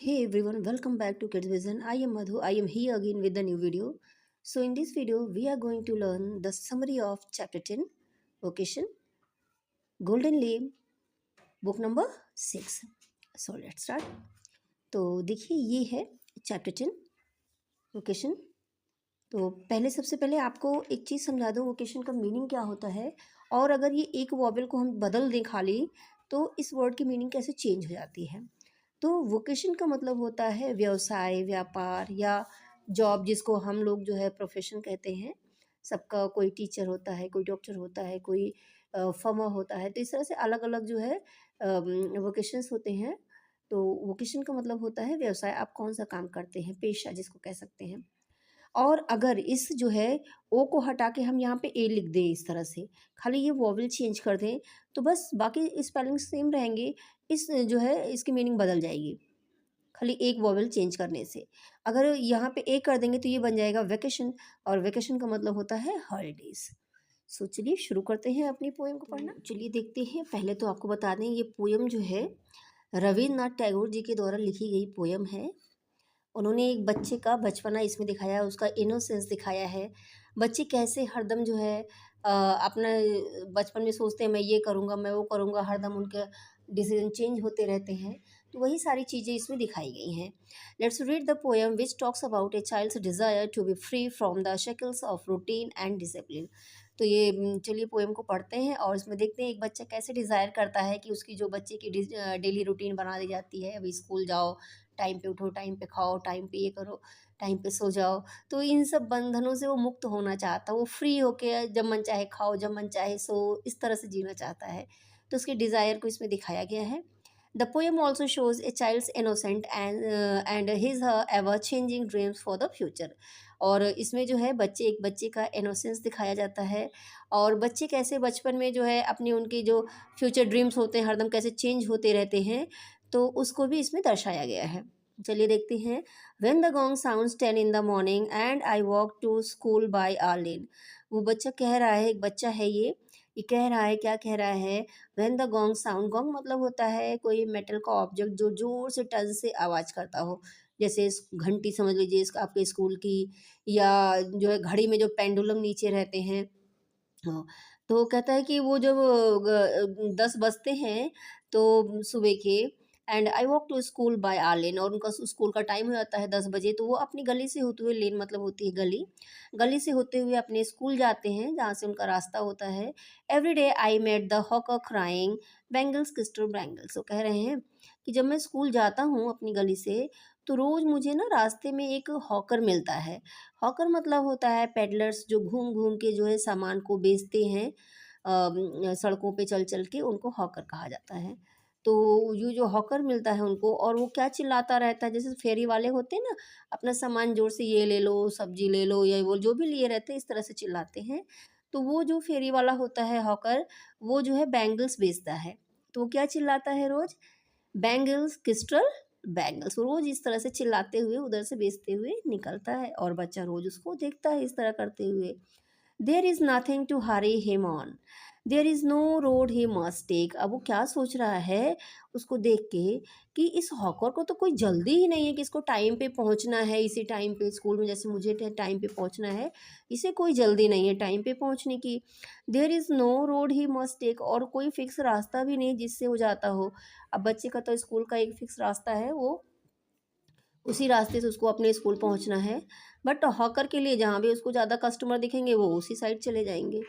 Hey everyone, welcome back to Kids Vision. I am Madhu. I am here again with the new video. So in this video, we are going to learn the summary of chapter 10, Vocation, Golden Leaf, book number 6. So let's start. तो देखिए ये है chapter 10, vocation. तो पहले सबसे पहले आपको एक चीज़ समझा दूँ, वोकेशन का मीनिंग क्या होता है, और अगर ये एक वॉवेल को हम बदल दें खाली तो इस वर्ड की मीनिंग कैसे चेंज हो जाती है। तो वोकेशन का मतलब होता है व्यवसाय, व्यापार या जॉब, जिसको हम लोग जो है प्रोफेशन कहते हैं। सबका कोई टीचर होता है, कोई डॉक्टर होता है, कोई फार्मर होता है। तो इस तरह से अलग अलग जो है वोकेशंस होते हैं। तो वोकेशन का मतलब होता है व्यवसाय, आप कौन सा काम करते हैं, पेशा जिसको कह सकते हैं। और अगर इस जो है ओ को हटा के हम यहाँ पे ए लिख दें इस तरह से, खाली ये वॉवेल चेंज कर दें, तो बस बाकी स्पेलिंग सेम रहेंगे, इस जो है इसकी मीनिंग बदल जाएगी खाली एक वॉवेल चेंज करने से। अगर यहाँ पे ए कर देंगे तो ये बन जाएगा वेकेशन, और वेकेशन का मतलब होता है हॉलीडेज। सो चलिए शुरू करते हैं अपनी पोएम को पढ़ना। चलिए देखते हैं। पहले तो आपको बता दें, ये पोएम जो है रविन्द्रनाथ टैगोर जी के द्वारा लिखी गई पोएम है। उन्होंने एक बच्चे का बचपना इसमें दिखाया है, उसका इनोसेंस दिखाया है। बच्चे कैसे हरदम जो है अपना बचपन में सोचते हैं मैं ये करूँगा, मैं वो करूँगा, हरदम उनके डिसीजन चेंज होते रहते हैं। तो वही सारी चीज़ें इसमें दिखाई गई हैं। Let's read the poem which talks about a child's desire to be free from the shackles of routine and discipline. तो ये चलिए पोएम को पढ़ते हैं और इसमें देखते हैं एक बच्चा कैसे डिज़ायर करता है कि उसकी जो बच्चे की डेली रूटीन बना दी जाती है, अभी स्कूल जाओ, टाइम पे उठो, टाइम पे खाओ, टाइम पे ये करो, टाइम पे सो जाओ। तो इन सब बंधनों से वो मुक्त होना चाहता है। वो फ्री होके जब मन चाहे खाओ, जब मन चाहे सो, इस तरह से जीना चाहता है। तो उसके डिज़ायर को इसमें दिखाया गया है। The poem also shows a child's innocent and his ever changing dreams for the future. और इसमें जो है एक बच्चे का इनोसेंस दिखाया जाता है, और बच्चे कैसे बचपन में जो है अपने उनके जो फ्यूचर ड्रीम्स होते हैं हरदम कैसे चेंज होते रहते हैं, तो उसको भी इसमें दर्शाया गया है। चलिए देखते हैं। When the gong sounds 10 in the morning and I walk to school by our lane। वो बच्चा कह रहा है, एक बच्चा है ये कह रहा है, क्या कह रहा है। When the gong sound, gong मतलब होता है कोई मेटल का ऑब्जेक्ट जो जोर से टन से आवाज़ करता हो, जैसे घंटी समझ लीजिए इसका आपके स्कूल की, या जो है घड़ी में जो पेंडुलम नीचे रहते हैं। हाँ, तो कहता है कि वो जब 10 बजते हैं तो सुबह के, and I walk to school by our lane, और उनका स्कूल का टाइम हो जाता है 10 बजे, तो वो अपनी गली से होते हुए, लेन मतलब होती है गली, गली से होते हुए अपने स्कूल जाते हैं जहाँ से उनका रास्ता होता है। Every day I met the hawker crying bangles crystal bangles. वो कह रहे हैं कि जब मैं स्कूल जाता हूँ अपनी गली से, तो रोज़ मुझे ना रास्ते में एक हॉकर मिलता है। हॉकर मतलब होता है पेडलर्स, जो घूम घूम के जो है सामान को बेचते हैं सड़कों पे चल चल के, उनको हॉकर कहा जाता है। तो ये जो हॉकर मिलता है उनको, और वो क्या चिल्लाता रहता है, जैसे फेरी वाले होते हैं ना, अपना सामान जोर से ये ले लो, सब्जी ले लो, या वो जो भी लिए रहते हैं इस तरह से चिल्लाते हैं। तो वो जो फेरी वाला होता है हॉकर, वो जो है बैंगल्स बेचता है। तो वो क्या चिल्लाता है रोज़, बैंगल्स क्रिस्टल बैंगल्स, रोज़ इस तरह से चिल्लाते हुए उधर से बेचते हुए निकलता है, और बच्चा रोज़ उसको देखता है इस तरह करते हुए। There is nothing to hurry him on, there is no road he must take. अब वो क्या सोच रहा है उसको देख के, कि इस हॉकर को तो कोई जल्दी ही नहीं है कि इसको टाइम पे पहुंचना है, इसी टाइम पे स्कूल में जैसे मुझे टाइम पे पहुंचना है, इसे कोई जल्दी नहीं है टाइम पे पहुंचने की। There is no road he must take, और कोई फिक्स रास्ता भी नहीं जिससे वो जाता हो। अब बच्चे का तो स्कूल का एक फिक्स रास्ता है, वो उसी रास्ते से उसको अपने स्कूल पहुंचना है। बट हॉकर के लिए जहाँ भी उसको ज़्यादा कस्टमर दिखेंगे वो उसी साइड चले जाएंगे।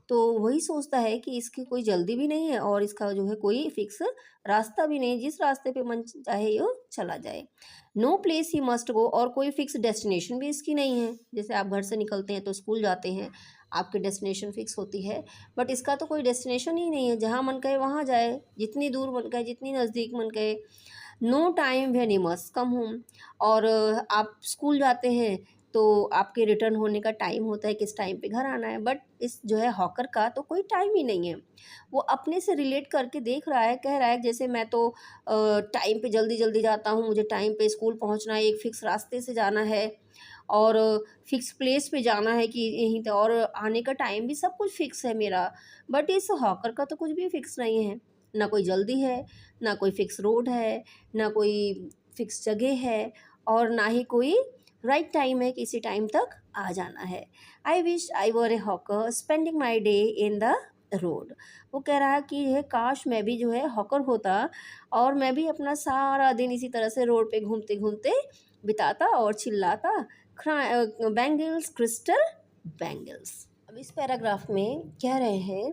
तो वही सोचता है कि इसकी कोई जल्दी भी नहीं है, और इसका जो है कोई फिक्स रास्ता भी नहीं, जिस रास्ते पे मन चाहे वो चला जाए। No place he must go, और कोई फिक्स डेस्टिनेशन भी इसकी नहीं है। जैसे आप घर से निकलते हैं तो स्कूल जाते हैं, आपकी डेस्टिनेशन फिक्स होती है, बट इसका तो कोई डेस्टिनेशन ही नहीं है, जहाँ मन कहे वहाँ जाए, जितनी दूर मन कहे, जितनी नज़दीक मन कहे। No time when he must come home, और आप स्कूल जाते हैं तो आपके रिटर्न होने का टाइम होता है, किस टाइम पे घर आना है। बट इस जो है हॉकर का तो कोई टाइम ही नहीं है। वो अपने से रिलेट करके देख रहा है, कह रहा है जैसे मैं तो टाइम पे जल्दी जल्दी जाता हूँ, मुझे टाइम पे स्कूल पहुँचना है, एक फ़िक्स रास्ते से जाना है, और फ़िक्स प्लेस पे जाना है कि यहीं पे, और आने का टाइम भी सब कुछ फ़िक्स है मेरा। बट इस हॉकर का तो कुछ भी फ़िक्स नहीं है, ना कोई जल्दी है, ना कोई फ़िक्स रोड है, ना कोई फिक्स जगह है और ना ही कोई राइट टाइम है कि इसी टाइम तक आ जाना है। आई wish I were A hawker spending my day in the road. वो कह रहा है कि यह काश मैं भी जो है हॉकर होता और मैं भी अपना सारा दिन इसी तरह से रोड पे घूमते घूमते बिताता और चिल्लाता बैंगल्स क्रिस्टल बैंगल्स। अब इस पैराग्राफ में कह रहे हैं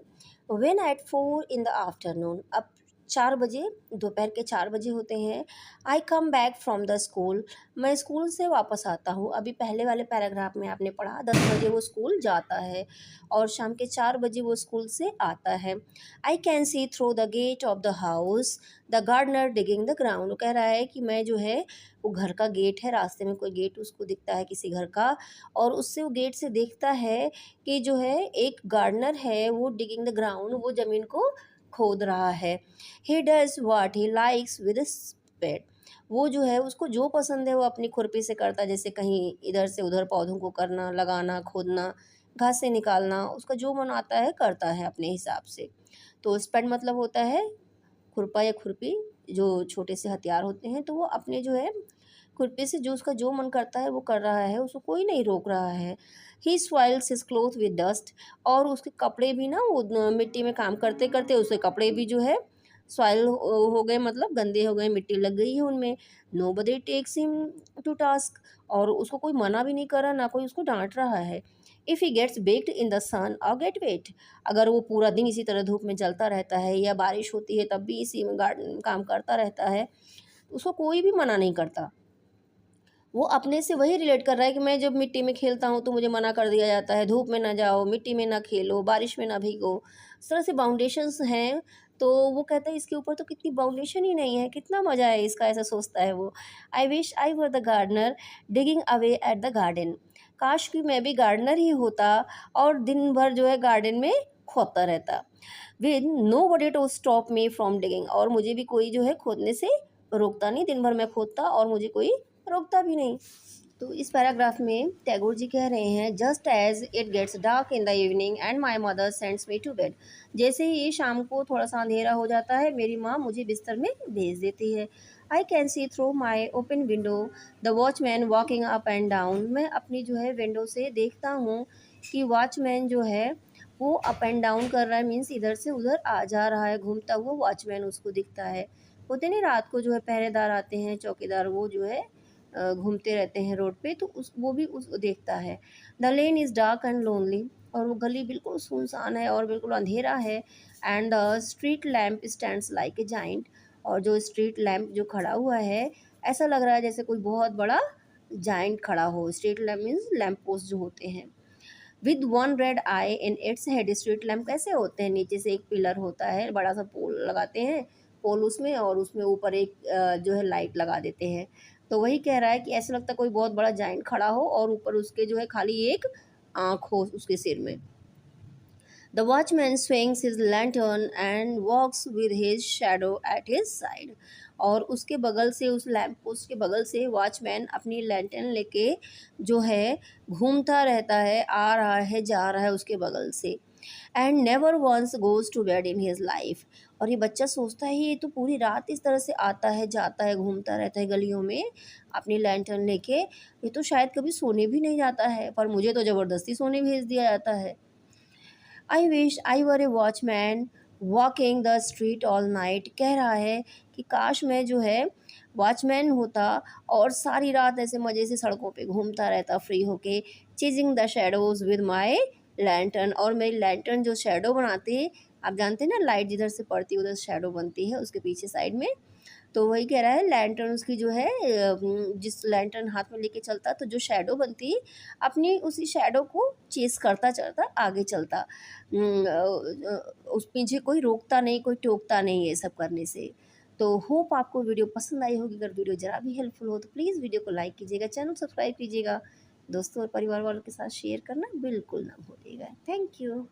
when at 4 in the afternoon, अब 4 बजे, दोपहर के 4 बजे होते हैं। I come back from the school, मैं स्कूल से वापस आता हूँ। अभी पहले वाले पैराग्राफ में आपने पढ़ा 10 बजे वो स्कूल जाता है और शाम के 4 बजे वो स्कूल से आता है। I can see through the gate of the house the gardener digging the ground. वो कह रहा है कि मैं जो है वो घर का गेट है, रास्ते में कोई गेट उसको दिखता है किसी घर का, और उससे वो गेट से देखता है कि जो है एक गार्डनर है वो डिगिंग द ग्राउंड, वो ज़मीन को खोद रहा है। He does what he likes with spade, वो जो है उसको जो पसंद है वो अपनी खुरपी से करता है, जैसे कहीं इधर से उधर पौधों को करना, लगाना, खोदना, घासें निकालना, उसका जो मन आता है करता है अपने हिसाब से। तो स्पेड मतलब होता है खुरपा या खुरपी, जो छोटे से हथियार होते हैं। तो वो अपने जो है खुरपी से जो उसका जो मन करता है वो कर रहा है, उसको कोई नहीं रोक रहा है। ही स्वाइल्स हिज क्लोथ विद डस्ट, और उसके कपड़े भी ना वो मिट्टी में काम करते करते उसके कपड़े भी जो है सॉइल हो गए, मतलब गंदे हो गए, मिट्टी लग गई है उनमें। Nobody takes him to task, और उसको कोई मना भी नहीं कर रहा, ना कोई उसको डांट रहा है। If he gets baked in the sun और गेट वेट, अगर वो पूरा दिन इसी तरह धूप में जलता रहता है या बारिश होती है तब भी इसी में गार्डन काम करता रहता है, उसको कोई भी मना नहीं करता। वो अपने से वही रिलेट कर रहा है कि मैं जब मिट्टी में खेलता हूँ तो मुझे मना कर दिया जाता है, धूप में ना जाओ, मिट्टी में ना खेलो, बारिश में ना भीगो। इस तरह से बाउंडेशंस हैं। तो वो कहता है इसके ऊपर तो कितनी बाउंडेशन ही नहीं है, कितना मज़ा है इसका, ऐसा सोचता है वो। I wish I were the gardener digging away at the garden, काश कि मैं भी गार्डनर ही होता और दिन भर जो है गार्डन में खोदता रहता। With nobody to stop me from digging, और मुझे भी कोई जो है खोदने से रोकता नहीं, दिन भर मैं खोदता और मुझे कोई रोकता भी नहीं। तो इस पैराग्राफ में टैगोर जी कह रहे हैं just as it gets dark in the evening and my mother sends me to bed, जैसे ही शाम को थोड़ा सा अंधेरा हो जाता है मेरी माँ मुझे बिस्तर में भेज देती है। I can see through my open window the watchman walking up and down, मैं अपनी जो है विंडो से देखता हूँ कि वॉचमैन जो है वो अप एंड डाउन कर रहा है, मीन्स इधर से उधर आ जा रहा है, घूमता हुआ वॉचमैन उसको दिखता है। होते नहीं रात को जो है पहरेदार आते हैं, चौकीदार, वो जो है घूमते रहते हैं रोड पे, तो उस वो भी उस देखता है। The lane is dark and lonely, और वो गली बिल्कुल सुनसान है और बिल्कुल अंधेरा है। And the street lamp stands like a giant, और जो स्ट्रीट लैम्प जो खड़ा हुआ है ऐसा लग रहा है जैसे कोई बहुत बड़ा जाइंट खड़ा हो। Street lamp means lamp post जो होते हैं। With one red I in its head, street lamp कैसे होते हैं, नीचे से एक पिलर होता है, बड़ा सा पोल लगाते हैं, पोल उसमें, और उसमें ऊपर एक जो है लाइट लगा देते हैं। तो वही कह रहा है कि ऐसा लगता है कोई बहुत बड़ा जाइंट खड़ा हो और ऊपर उसके जो है खाली एक आँख हो उसके सिर में। The watchman swings his lantern and walks with his shadow at his side, और उसके बगल से, उस लैम्प पोस्ट के बगल से वॉचमैन अपनी लैंटर्न लेके जो है घूमता रहता है, आ रहा है जा रहा है उसके बगल से। And never once goes to bed in his life, और ये बच्चा सोचता है ये तो पूरी रात इस तरह से आता है जाता है घूमता रहता है गलियों में अपनी लैंटर्न लेके, ये तो शायद कभी सोने भी नहीं जाता है, पर मुझे तो ज़बरदस्ती सोने भेज दिया जाता है। आई wish I were A watchman walking the street all night, कह रहा है कि काश मैं जो है वॉचमैन होता और सारी रात ऐसे मज़े से सड़कों पे घूमता रहता फ्री होके। Chasing the shadows with my lantern, और मेरी लैंटर्न जो शेडो बनाती है, आप जानते हैं ना लाइट जिधर से पड़ती है उधर शेडो बनती है उसके पीछे साइड में। तो वही कह रहा है लैंटर्न उसकी जो है जिस लैंटर्न हाथ में लेके चलता तो जो शैडो बनती अपनी उसी शैडो को चेस करता चलता आगे चलता। उस पीछे कोई रोकता नहीं, कोई टोकता नहीं ये सब करने से। तो होप आपको वीडियो पसंद आई होगी। अगर वीडियो ज़रा भी हेल्पफुल हो तो प्लीज़ वीडियो को लाइक कीजिएगा, चैनल सब्सक्राइब कीजिएगा, दोस्तों और परिवार वालों के साथ शेयर करना बिल्कुल ना भूलिएगा। Thank you.